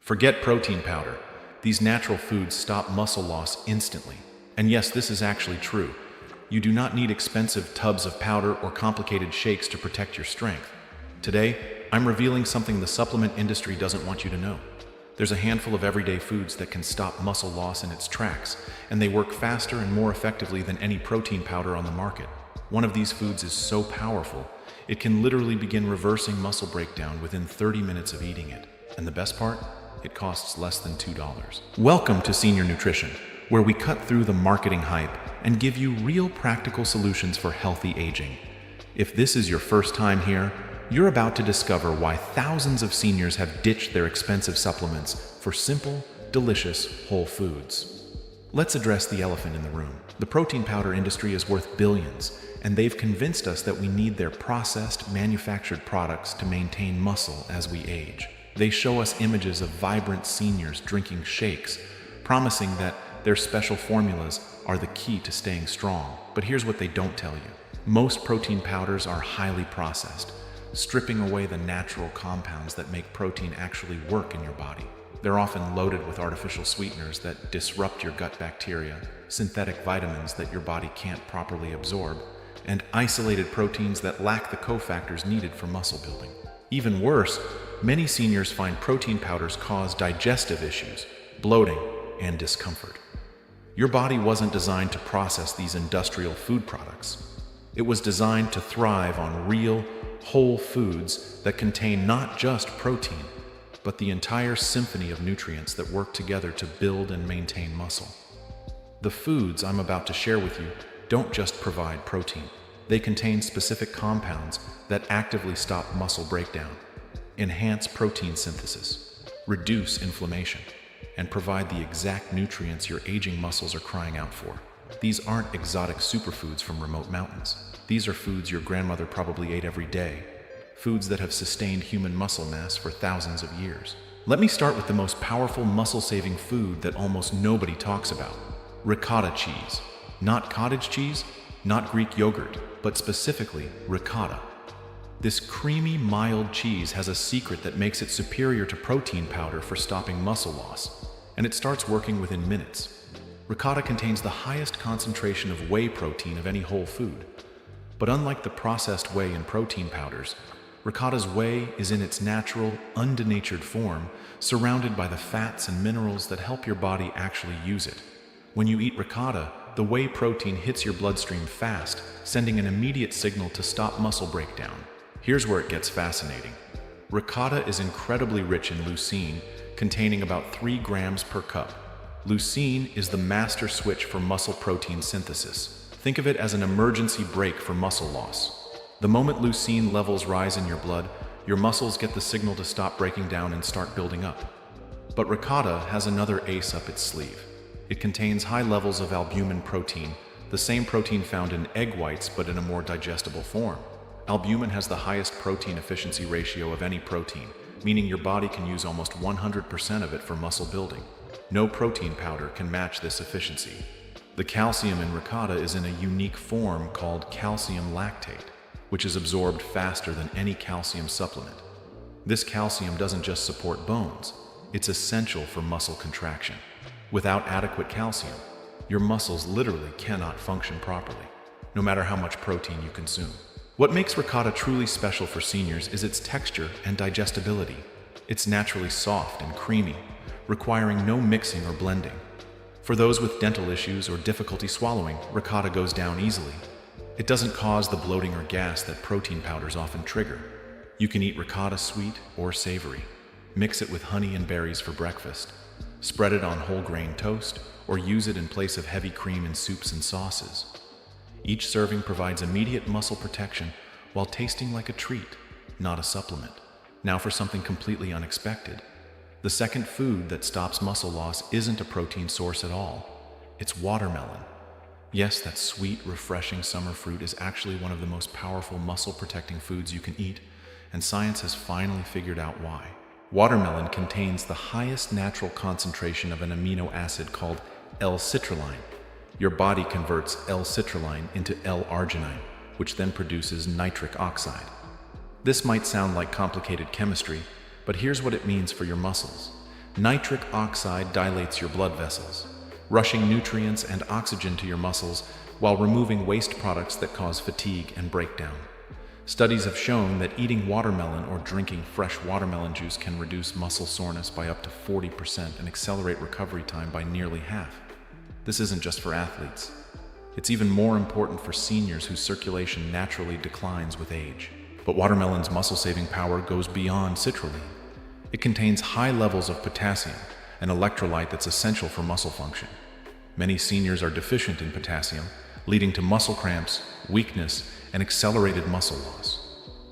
Forget protein powder. These natural foods stop muscle loss instantly. And yes, this is actually true. You do not need expensive tubs of powder or complicated shakes to protect your strength. Today, I'm revealing something the supplement industry doesn't want you to know. There's a handful of everyday foods that can stop muscle loss in its tracks, and they work faster and more effectively than any protein powder on the market. One of these foods is so powerful, it can literally begin reversing muscle breakdown within 30 minutes of eating it. And the best part? It costs less than $2. Welcome to Senior Nutrition, where we cut through the marketing hype and give you real practical solutions for healthy aging. If this is your first time here, you're about to discover why thousands of seniors have ditched their expensive supplements for simple, delicious whole foods. Let's address the elephant in the room. The protein powder industry is worth billions, and they've convinced us that we need their processed, manufactured products to maintain muscle as we age. They show us images of vibrant seniors drinking shakes, promising that their special formulas are the key to staying strong. But here's what they don't tell you. Most protein powders are highly processed, stripping away the natural compounds that make protein actually work in your body. They're often loaded with artificial sweeteners that disrupt your gut bacteria, synthetic vitamins that your body can't properly absorb, and isolated proteins that lack the cofactors needed for muscle building. Even worse, many seniors find protein powders cause digestive issues, bloating, and discomfort. Your body wasn't designed to process these industrial food products. It was designed to thrive on real, whole foods that contain not just protein, but the entire symphony of nutrients that work together to build and maintain muscle. The foods I'm about to share with you don't just provide protein. They contain specific compounds that actively stop muscle breakdown, enhance protein synthesis, reduce inflammation, and provide the exact nutrients your aging muscles are crying out for. These aren't exotic superfoods from remote mountains. These are foods your grandmother probably ate every day, foods that have sustained human muscle mass for thousands of years. Let me start with the most powerful muscle-saving food that almost nobody talks about: ricotta cheese. Not cottage cheese, not Greek yogurt, but specifically ricotta. This creamy, mild cheese has a secret that makes it superior to protein powder for stopping muscle loss, and it starts working within minutes. Ricotta contains the highest concentration of whey protein of any whole food. But unlike the processed whey in protein powders, ricotta's whey is in its natural, undenatured form, surrounded by the fats and minerals that help your body actually use it. When you eat ricotta, the whey protein hits your bloodstream fast, sending an immediate signal to stop muscle breakdown. Here's where it gets fascinating. Ricotta is incredibly rich in leucine, containing about 3 grams per cup. Leucine is the master switch for muscle protein synthesis. Think of it as an emergency brake for muscle loss. The moment leucine levels rise in your blood, your muscles get the signal to stop breaking down and start building up. But ricotta has another ace up its sleeve. It contains high levels of albumin protein, the same protein found in egg whites but in a more digestible form. Albumin has the highest protein efficiency ratio of any protein, meaning your body can use almost 100% of it for muscle building. No protein powder can match this efficiency. The calcium in ricotta is in a unique form called calcium lactate, which is absorbed faster than any calcium supplement. This calcium doesn't just support bones, it's essential for muscle contraction. Without adequate calcium, your muscles literally cannot function properly, no matter how much protein you consume. What makes ricotta truly special for seniors is its texture and digestibility. It's naturally soft and creamy, requiring no mixing or blending. For those with dental issues or difficulty swallowing, ricotta goes down easily. It doesn't cause the bloating or gas that protein powders often trigger. You can eat ricotta sweet or savory. Mix it with honey and berries for breakfast. Spread it on whole grain toast, or use it in place of heavy cream in soups and sauces. Each serving provides immediate muscle protection while tasting like a treat, not a supplement. Now for something completely unexpected. The second food that stops muscle loss isn't a protein source at all. It's watermelon. Yes, that sweet, refreshing summer fruit is actually one of the most powerful muscle-protecting foods you can eat, and science has finally figured out why. Watermelon contains the highest natural concentration of an amino acid called L-citrulline. Your body converts L-citrulline into L-arginine, which then produces nitric oxide. This might sound like complicated chemistry, but here's what it means for your muscles. Nitric oxide dilates your blood vessels, rushing nutrients and oxygen to your muscles while removing waste products that cause fatigue and breakdown. Studies have shown that eating watermelon or drinking fresh watermelon juice can reduce muscle soreness by up to 40% and accelerate recovery time by nearly half. This isn't just for athletes. It's even more important for seniors whose circulation naturally declines with age. But watermelon's muscle-saving power goes beyond citrulline. It contains high levels of potassium, an electrolyte that's essential for muscle function. Many seniors are deficient in potassium, leading to muscle cramps, weakness, and accelerated muscle loss.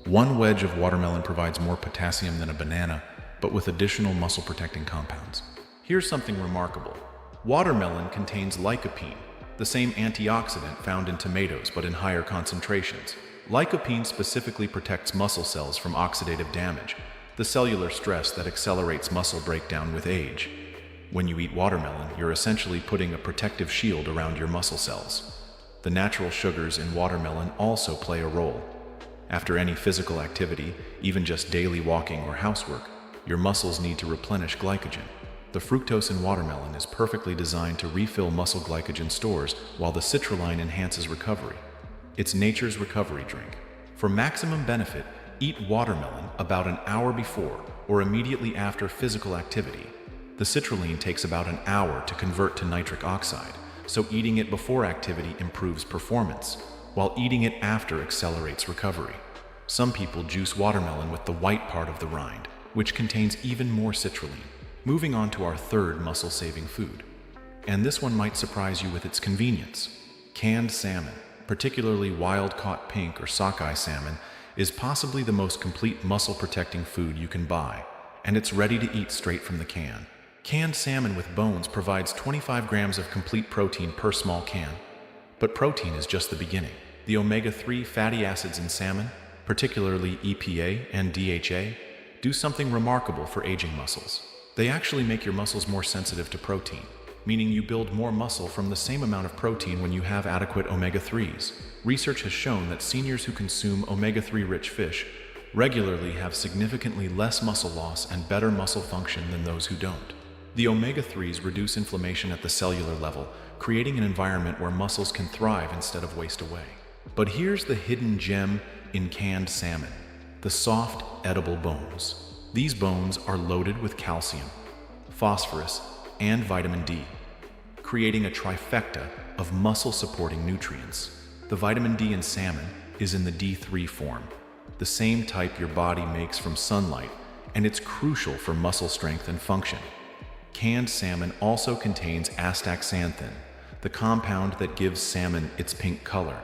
One wedge of watermelon provides more potassium than a banana, but with additional muscle-protecting compounds. Here's something remarkable. Watermelon contains lycopene, the same antioxidant found in tomatoes but in higher concentrations. Lycopene specifically protects muscle cells from oxidative damage, the cellular stress that accelerates muscle breakdown with age. When you eat watermelon, you're essentially putting a protective shield around your muscle cells. The natural sugars in watermelon also play a role. After any physical activity, even just daily walking or housework, your muscles need to replenish glycogen. The fructose in watermelon is perfectly designed to refill muscle glycogen stores, while the citrulline enhances recovery. It's nature's recovery drink. For maximum benefit, eat watermelon about an hour before or immediately after physical activity. The citrulline takes about an hour to convert to nitric oxide, so eating it before activity improves performance, while eating it after accelerates recovery. Some people juice watermelon with the white part of the rind, which contains even more citrulline. Moving on to our third muscle-saving food. And this one might surprise you with its convenience. Canned salmon, particularly wild-caught pink or sockeye salmon, is possibly the most complete muscle-protecting food you can buy, and it's ready to eat straight from the can. Canned salmon with bones provides 25 grams of complete protein per small can. But protein is just the beginning. The omega-3 fatty acids in salmon, particularly EPA and DHA, do something remarkable for aging muscles. They actually make your muscles more sensitive to protein, meaning you build more muscle from the same amount of protein when you have adequate omega-3s. Research has shown that seniors who consume omega-3 rich fish regularly have significantly less muscle loss and better muscle function than those who don't. The omega-3s reduce inflammation at the cellular level, creating an environment where muscles can thrive instead of waste away. But here's the hidden gem in canned salmon: the soft, edible bones. These bones are loaded with calcium, phosphorus, and vitamin D, creating a trifecta of muscle-supporting nutrients. The vitamin D in salmon is in the D3 form, the same type your body makes from sunlight, and it's crucial for muscle strength and function. Canned salmon also contains astaxanthin, the compound that gives salmon its pink color.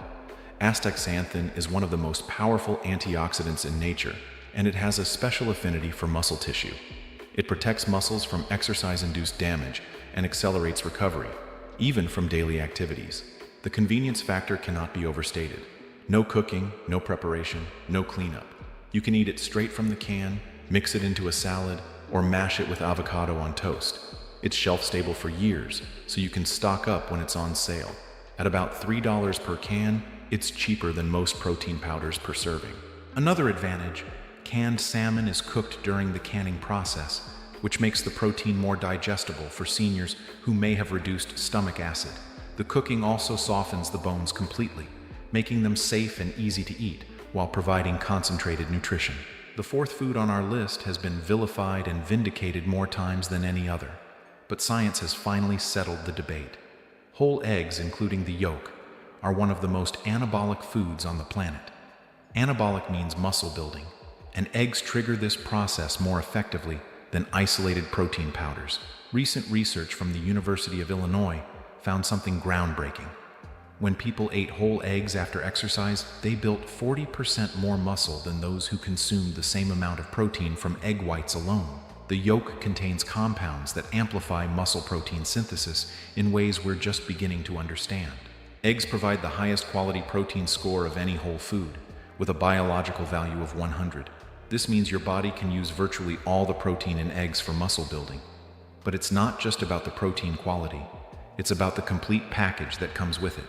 Astaxanthin is one of the most powerful antioxidants in nature, and it has a special affinity for muscle tissue. It protects muscles from exercise-induced damage and accelerates recovery, even from daily activities. The convenience factor cannot be overstated. No cooking, no preparation, no cleanup. You can eat it straight from the can, mix it into a salad, or mash it with avocado on toast. It's shelf-stable for years, so you can stock up when it's on sale. At about $3 per can, it's cheaper than most protein powders per serving. Another advantage: canned salmon is cooked during the canning process, which makes the protein more digestible for seniors who may have reduced stomach acid. The cooking also softens the bones completely, making them safe and easy to eat while providing concentrated nutrition. The fourth food on our list has been vilified and vindicated more times than any other, but science has finally settled the debate. Whole eggs, including the yolk, are one of the most anabolic foods on the planet. Anabolic means muscle building, and eggs trigger this process more effectively than isolated protein powders. Recent research from the University of Illinois found something groundbreaking. When people ate whole eggs after exercise, they built 40% more muscle than those who consumed the same amount of protein from egg whites alone. The yolk contains compounds that amplify muscle protein synthesis in ways we're just beginning to understand. Eggs provide the highest quality protein score of any whole food, with a biological value of 100. This means your body can use virtually all the protein in eggs for muscle building. But it's not just about the protein quality, it's about the complete package that comes with it.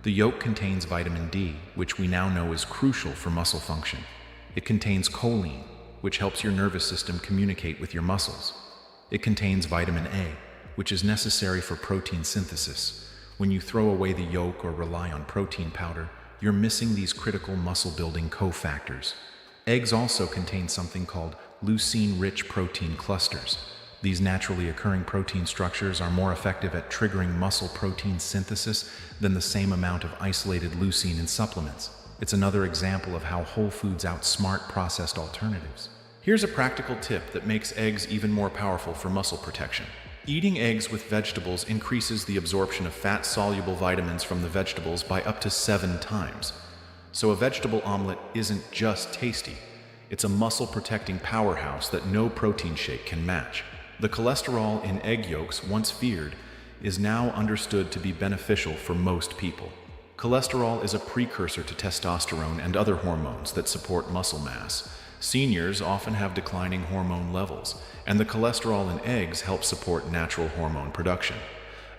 The yolk contains vitamin D, which we now know is crucial for muscle function. It contains choline, which helps your nervous system communicate with your muscles. It contains vitamin A, which is necessary for protein synthesis. When you throw away the yolk or rely on protein powder, you're missing these critical muscle-building cofactors. Eggs also contain something called leucine-rich protein clusters. These naturally occurring protein structures are more effective at triggering muscle protein synthesis than the same amount of isolated leucine in supplements. It's another example of how whole foods outsmart processed alternatives. Here's a practical tip that makes eggs even more powerful for muscle protection. Eating eggs with vegetables increases the absorption of fat-soluble vitamins from the vegetables by up to 7 times. So a vegetable omelet isn't just tasty, it's a muscle-protecting powerhouse that no protein shake can match. The cholesterol in egg yolks, once feared, is now understood to be beneficial for most people. Cholesterol is a precursor to testosterone and other hormones that support muscle mass. Seniors often have declining hormone levels, and the cholesterol in eggs helps support natural hormone production.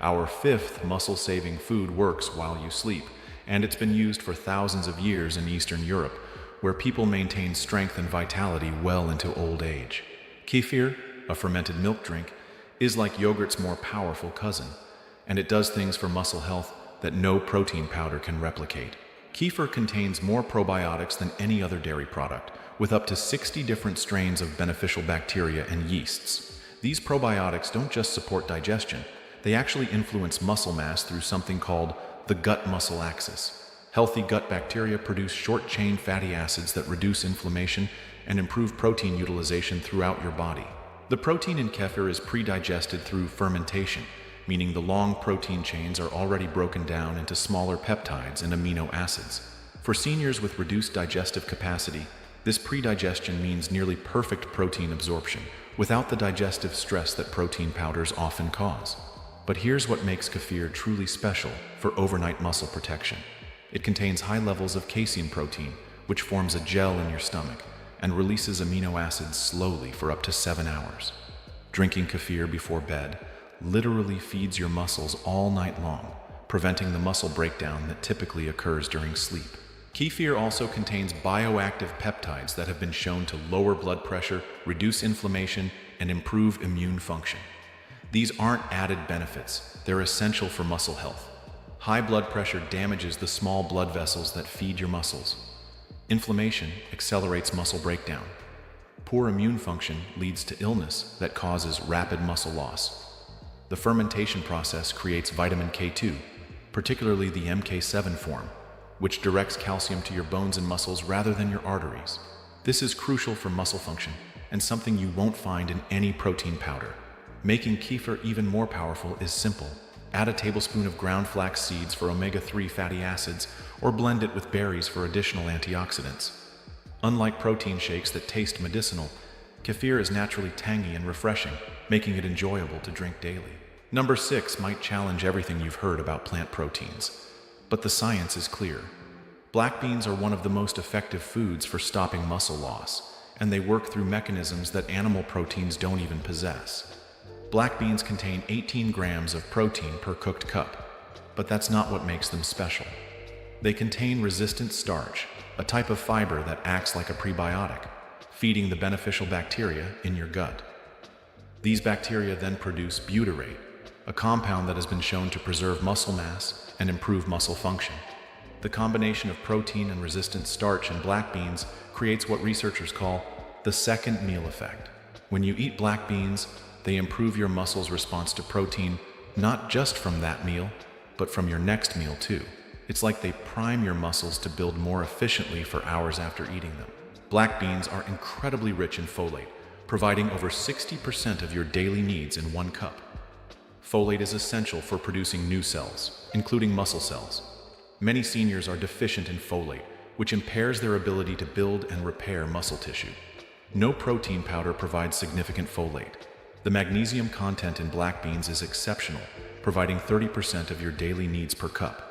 Our 5th muscle-saving food works while you sleep, and it's been used for thousands of years in Eastern Europe, where people maintain strength and vitality well into old age. Kefir, a fermented milk drink, is like yogurt's more powerful cousin, and it does things for muscle health that no protein powder can replicate. Kefir contains more probiotics than any other dairy product, with up to 60 different strains of beneficial bacteria and yeasts. These probiotics don't just support digestion, they actually influence muscle mass through something called the gut-muscle axis. Healthy gut bacteria produce short-chain fatty acids that reduce inflammation and improve protein utilization throughout your body. The protein in kefir is pre-digested through fermentation, meaning the long protein chains are already broken down into smaller peptides and amino acids. For seniors with reduced digestive capacity, this pre-digestion means nearly perfect protein absorption, without the digestive stress that protein powders often cause. But here's what makes kefir truly special for overnight muscle protection. It contains high levels of casein protein, which forms a gel in your stomach and releases amino acids slowly for up to 7 hours. Drinking kefir before bed literally feeds your muscles all night long, preventing the muscle breakdown that typically occurs during sleep. Kefir also contains bioactive peptides that have been shown to lower blood pressure, reduce inflammation, and improve immune function. These aren't added benefits, they're essential for muscle health. High blood pressure damages the small blood vessels that feed your muscles. Inflammation accelerates muscle breakdown. Poor immune function leads to illness that causes rapid muscle loss. The fermentation process creates vitamin K2, particularly the MK7 form, which directs calcium to your bones and muscles rather than your arteries. This is crucial for muscle function and something you won't find in any protein powder. Making kefir even more powerful is simple. Add a tablespoon of ground flax seeds for omega-3 fatty acids, or blend it with berries for additional antioxidants. Unlike protein shakes that taste medicinal, kefir is naturally tangy and refreshing, making it enjoyable to drink daily. Number 6 might challenge everything you've heard about plant proteins, but the science is clear. Black beans are one of the most effective foods for stopping muscle loss, and they work through mechanisms that animal proteins don't even possess. Black beans contain 18 grams of protein per cooked cup, but that's not what makes them special. They contain resistant starch, a type of fiber that acts like a prebiotic, feeding the beneficial bacteria in your gut. These bacteria then produce butyrate, a compound that has been shown to preserve muscle mass and improve muscle function. The combination of protein and resistant starch in black beans creates what researchers call the second meal effect. When you eat black beans, they improve your muscles' response to protein, not just from that meal, but from your next meal too. It's like they prime your muscles to build more efficiently for hours after eating them. Black beans are incredibly rich in folate, providing over 60% of your daily needs in 1 cup. Folate is essential for producing new cells, including muscle cells. Many seniors are deficient in folate, which impairs their ability to build and repair muscle tissue. No protein powder provides significant folate. The magnesium content in black beans is exceptional, providing 30% of your daily needs per cup.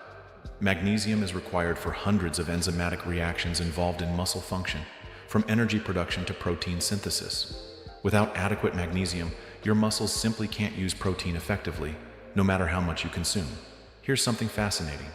Magnesium is required for hundreds of enzymatic reactions involved in muscle function, from energy production to protein synthesis. Without adequate magnesium, your muscles simply can't use protein effectively, no matter how much you consume. Here's something fascinating.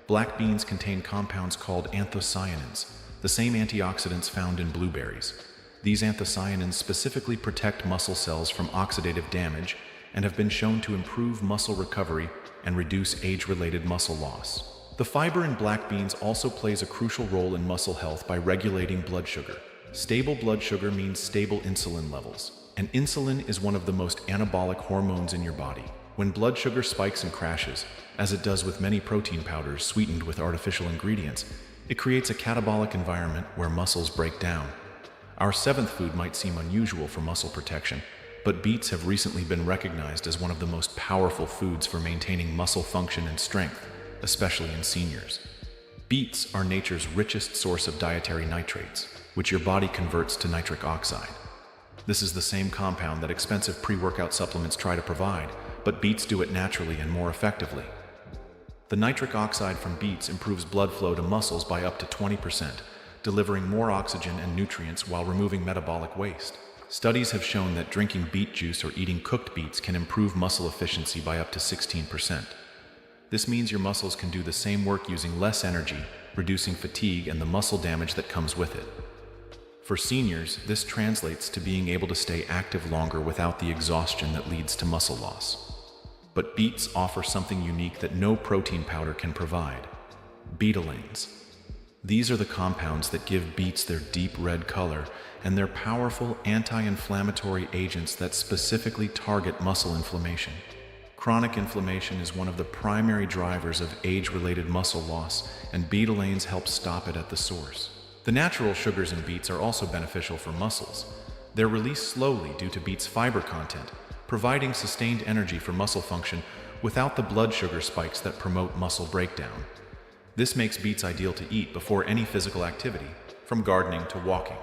Black beans contain compounds called anthocyanins, the same antioxidants found in blueberries. These anthocyanins specifically protect muscle cells from oxidative damage and have been shown to improve muscle recovery and reduce age-related muscle loss. The fiber in black beans also plays a crucial role in muscle health by regulating blood sugar. Stable blood sugar means stable insulin levels, and insulin is one of the most anabolic hormones in your body. When blood sugar spikes and crashes, as it does with many protein powders sweetened with artificial ingredients, it creates a catabolic environment where muscles break down. Our seventh food might seem unusual for muscle protection, but beets have recently been recognized as one of the most powerful foods for maintaining muscle function and strength, especially in seniors. Beets are nature's richest source of dietary nitrates, which your body converts to nitric oxide. This is the same compound that expensive pre-workout supplements try to provide, but beets do it naturally and more effectively. The nitric oxide from beets improves blood flow to muscles by up to 20%, delivering more oxygen and nutrients while removing metabolic waste. Studies have shown that drinking beet juice or eating cooked beets can improve muscle efficiency by up to 16%. This means your muscles can do the same work using less energy, reducing fatigue and the muscle damage that comes with it. For seniors, this translates to being able to stay active longer without the exhaustion that leads to muscle loss. But beets offer something unique that no protein powder can provide: betalains. These are the compounds that give beets their deep red color, and they're powerful anti-inflammatory agents that specifically target muscle inflammation. Chronic inflammation is one of the primary drivers of age-related muscle loss, and betalains help stop it at the source. The natural sugars in beets are also beneficial for muscles. They're released slowly due to beets' fiber content, providing sustained energy for muscle function without the blood sugar spikes that promote muscle breakdown. This makes beets ideal to eat before any physical activity, from gardening to walking.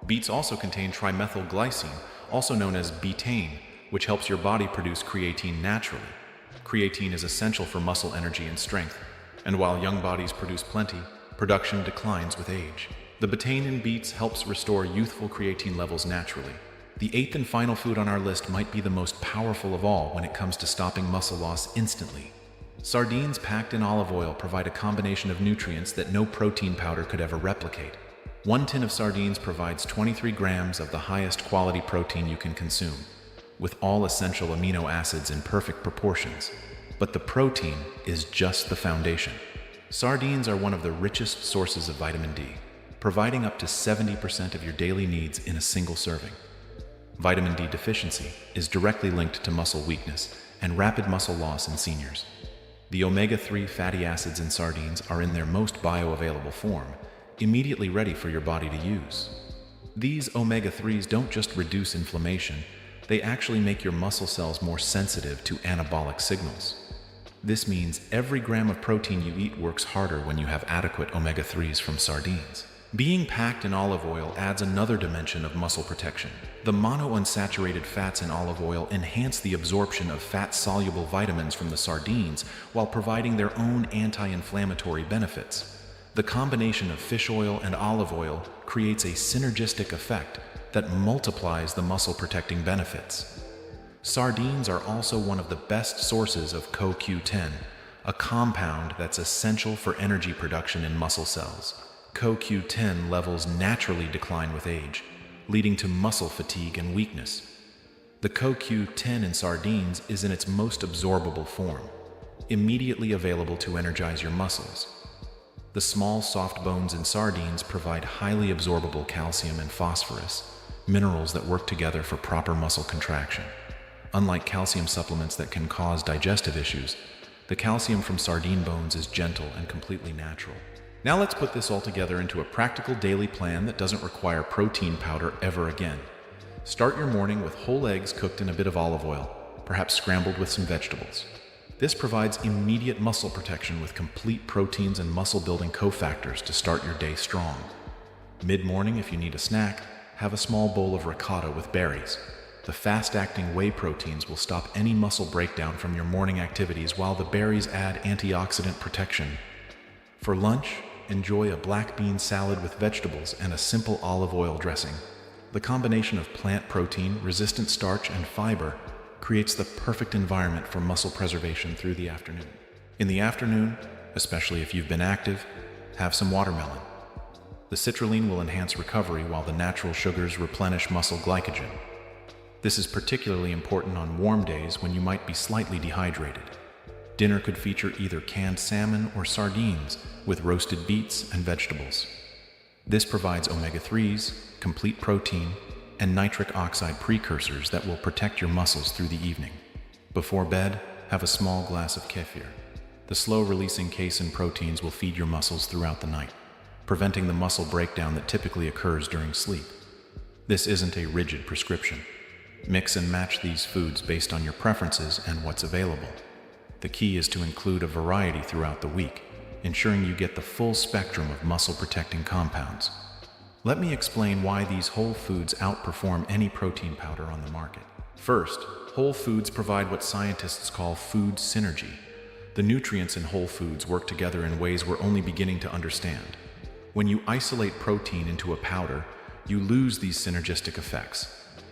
Beets also contain trimethylglycine, also known as betaine, which helps your body produce creatine naturally. Creatine is essential for muscle energy and strength, and while young bodies produce plenty, production declines with age. The betaine in beets helps restore youthful creatine levels naturally. The eighth and final food on our list might be the most powerful of all when it comes to stopping muscle loss instantly. Sardines packed in olive oil provide a combination of nutrients that no protein powder could ever replicate. One tin of sardines provides 23 grams of the highest quality protein you can consume, with all essential amino acids in perfect proportions. But the protein is just the foundation. Sardines are one of the richest sources of vitamin D, providing up to 70% of your daily needs in a single serving. Vitamin D deficiency is directly linked to muscle weakness and rapid muscle loss in seniors. The omega-3 fatty acids in sardines are in their most bioavailable form, immediately ready for your body to use. These omega-3s don't just reduce inflammation, they actually make your muscle cells more sensitive to anabolic signals. This means every gram of protein you eat works harder when you have adequate omega-3s from sardines. Being packed in olive oil adds another dimension of muscle protection. The monounsaturated fats in olive oil enhance the absorption of fat-soluble vitamins from the sardines while providing their own anti-inflammatory benefits. The combination of fish oil and olive oil creates a synergistic effect that multiplies the muscle-protecting benefits. Sardines are also one of the best sources of CoQ10, a compound that's essential for energy production in muscle cells. CoQ10 levels naturally decline with age, leading to muscle fatigue and weakness. The CoQ10 in sardines is in its most absorbable form, immediately available to energize your muscles. The small, soft bones in sardines provide highly absorbable calcium and phosphorus, minerals that work together for proper muscle contraction. Unlike calcium supplements that can cause digestive issues, the calcium from sardine bones is gentle and completely natural. Now let's put this all together into a practical daily plan that doesn't require protein powder ever again. Start your morning with whole eggs cooked in a bit of olive oil, perhaps scrambled with some vegetables. This provides immediate muscle protection with complete proteins and muscle-building cofactors to start your day strong. Mid-morning, if you need a snack, have a small bowl of ricotta with berries. The fast-acting whey proteins will stop any muscle breakdown from your morning activities, while the berries add antioxidant protection. For lunch, enjoy a black bean salad with vegetables and a simple olive oil dressing. The combination of plant protein, resistant starch, and fiber creates the perfect environment for muscle preservation through the afternoon. In the afternoon, especially if you've been active, have some watermelon. The citrulline will enhance recovery while the natural sugars replenish muscle glycogen. This is particularly important on warm days when you might be slightly dehydrated. Dinner could feature either canned salmon or sardines with roasted beets and vegetables. This provides omega-3s, complete protein, and nitric oxide precursors that will protect your muscles through the evening. Before bed, have a small glass of kefir. The slow-releasing casein proteins will feed your muscles throughout the night, preventing the muscle breakdown that typically occurs during sleep. This isn't a rigid prescription. Mix and match these foods based on your preferences and what's available. The key is to include a variety throughout the week, ensuring you get the full spectrum of muscle-protecting compounds. Let me explain why these whole foods outperform any protein powder on the market. First, whole foods provide what scientists call food synergy. The nutrients in whole foods work together in ways we're only beginning to understand. When you isolate protein into a powder, you lose these synergistic effects.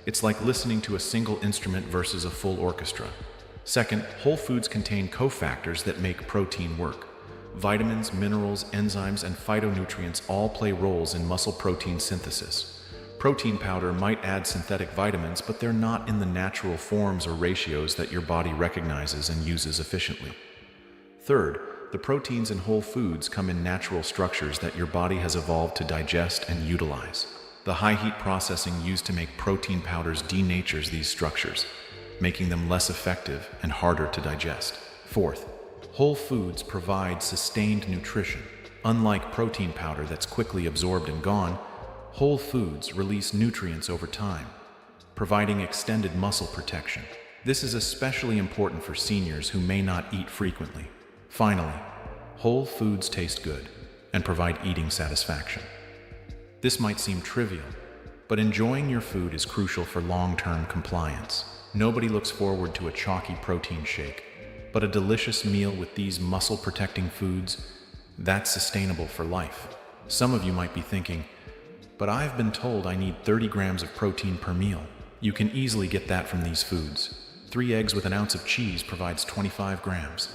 It's like listening to a single instrument versus a full orchestra. Second, whole foods contain cofactors that make protein work. Vitamins, minerals, enzymes, and phytonutrients all play roles in muscle protein synthesis. Protein powder might add synthetic vitamins, but they're not in the natural forms or ratios that your body recognizes and uses efficiently. Third, the proteins in whole foods come in natural structures that your body has evolved to digest and utilize. The high heat processing used to make protein powders denatures these structures, making them less effective and harder to digest. Fourth, whole foods provide sustained nutrition. Unlike protein powder that's quickly absorbed and gone, whole foods release nutrients over time, providing extended muscle protection. This is especially important for seniors who may not eat frequently. Finally, whole foods taste good and provide eating satisfaction. This might seem trivial, but enjoying your food is crucial for long-term compliance. Nobody looks forward to a chalky protein shake, but a delicious meal with these muscle-protecting foods, that's sustainable for life. Some of you might be thinking, but I've been told I need 30 grams of protein per meal. You can easily get that from these foods. 3 eggs with an ounce of cheese provides 25 grams.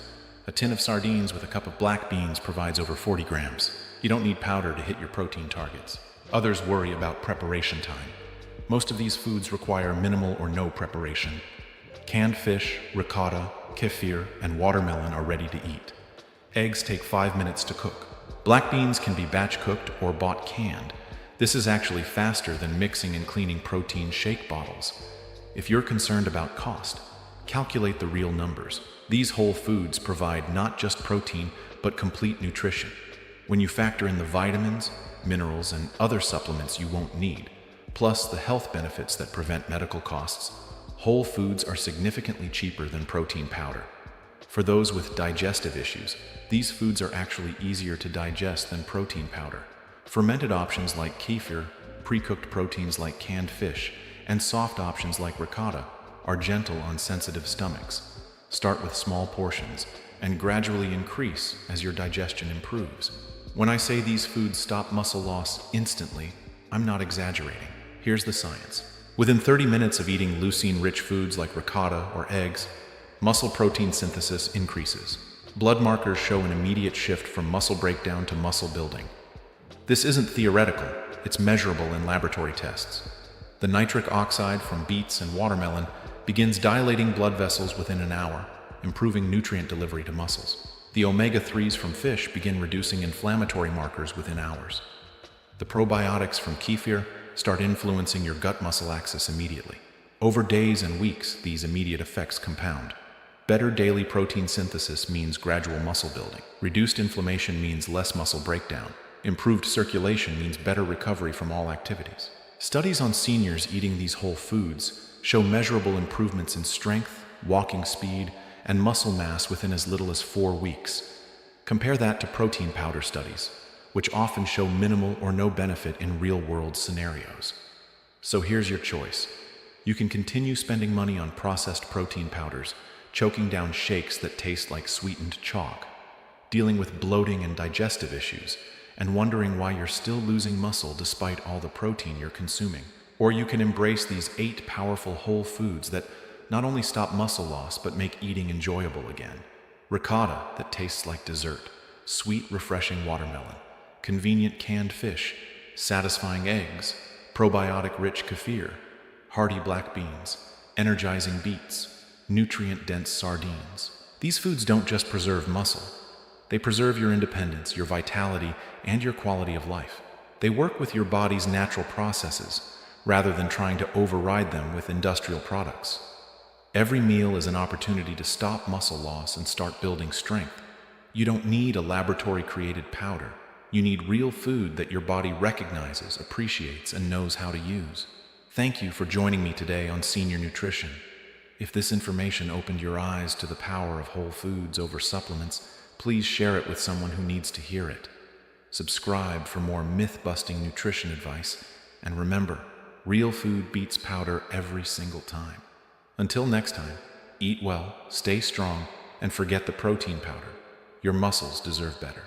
A tin of sardines with a cup of black beans provides over 40 grams. You don't need powder to hit your protein targets. Others worry about preparation time. Most of these foods require minimal or no preparation. Canned fish, ricotta, kefir, and watermelon are ready to eat. Eggs take 5 minutes to cook. Black beans can be batch cooked or bought canned. This is actually faster than mixing and cleaning protein shake bottles. If you're concerned about cost, calculate the real numbers. These whole foods provide not just protein, but complete nutrition. When you factor in the vitamins, minerals, and other supplements you won't need, plus the health benefits that prevent medical costs, whole foods are significantly cheaper than protein powder. For those with digestive issues, these foods are actually easier to digest than protein powder. Fermented options like kefir, pre-cooked proteins like canned fish, and soft options like ricotta are gentle on sensitive stomachs. Start with small portions and gradually increase as your digestion improves. When I say these foods stop muscle loss instantly, I'm not exaggerating. Here's the science. Within 30 minutes of eating leucine-rich foods like ricotta or eggs, muscle protein synthesis increases. Blood markers show an immediate shift from muscle breakdown to muscle building. This isn't theoretical, it's measurable in laboratory tests. The nitric oxide from beets and watermelon begins dilating blood vessels within an hour, improving nutrient delivery to muscles. The omega-3s from fish begin reducing inflammatory markers within hours. The probiotics from kefir start influencing your gut-muscle axis immediately. Over days and weeks, these immediate effects compound. Better daily protein synthesis means gradual muscle building. Reduced inflammation means less muscle breakdown. Improved circulation means better recovery from all activities. Studies on seniors eating these whole foods show measurable improvements in strength, walking speed, and muscle mass within as little as 4 weeks. Compare that to protein powder studies, which often show minimal or no benefit in real-world scenarios. So here's your choice. You can continue spending money on processed protein powders, choking down shakes that taste like sweetened chalk, dealing with bloating and digestive issues, and wondering why you're still losing muscle despite all the protein you're consuming. Or you can embrace these 8 powerful whole foods that not only stop muscle loss, but make eating enjoyable again. Ricotta that tastes like dessert, sweet, refreshing watermelon, convenient canned fish, satisfying eggs, probiotic-rich kefir, hearty black beans, energizing beets, nutrient-dense sardines. These foods don't just preserve muscle. They preserve your independence, your vitality, and your quality of life. They work with your body's natural processes, rather than trying to override them with industrial products. Every meal is an opportunity to stop muscle loss and start building strength. You don't need a laboratory-created powder. You need real food that your body recognizes, appreciates, and knows how to use. Thank you for joining me today on Senior Nutrition. If this information opened your eyes to the power of whole foods over supplements, please share it with someone who needs to hear it. Subscribe for more myth-busting nutrition advice, and remember, real food beats powder every single time. Until next time, eat well, stay strong, and forget the protein powder. Your muscles deserve better.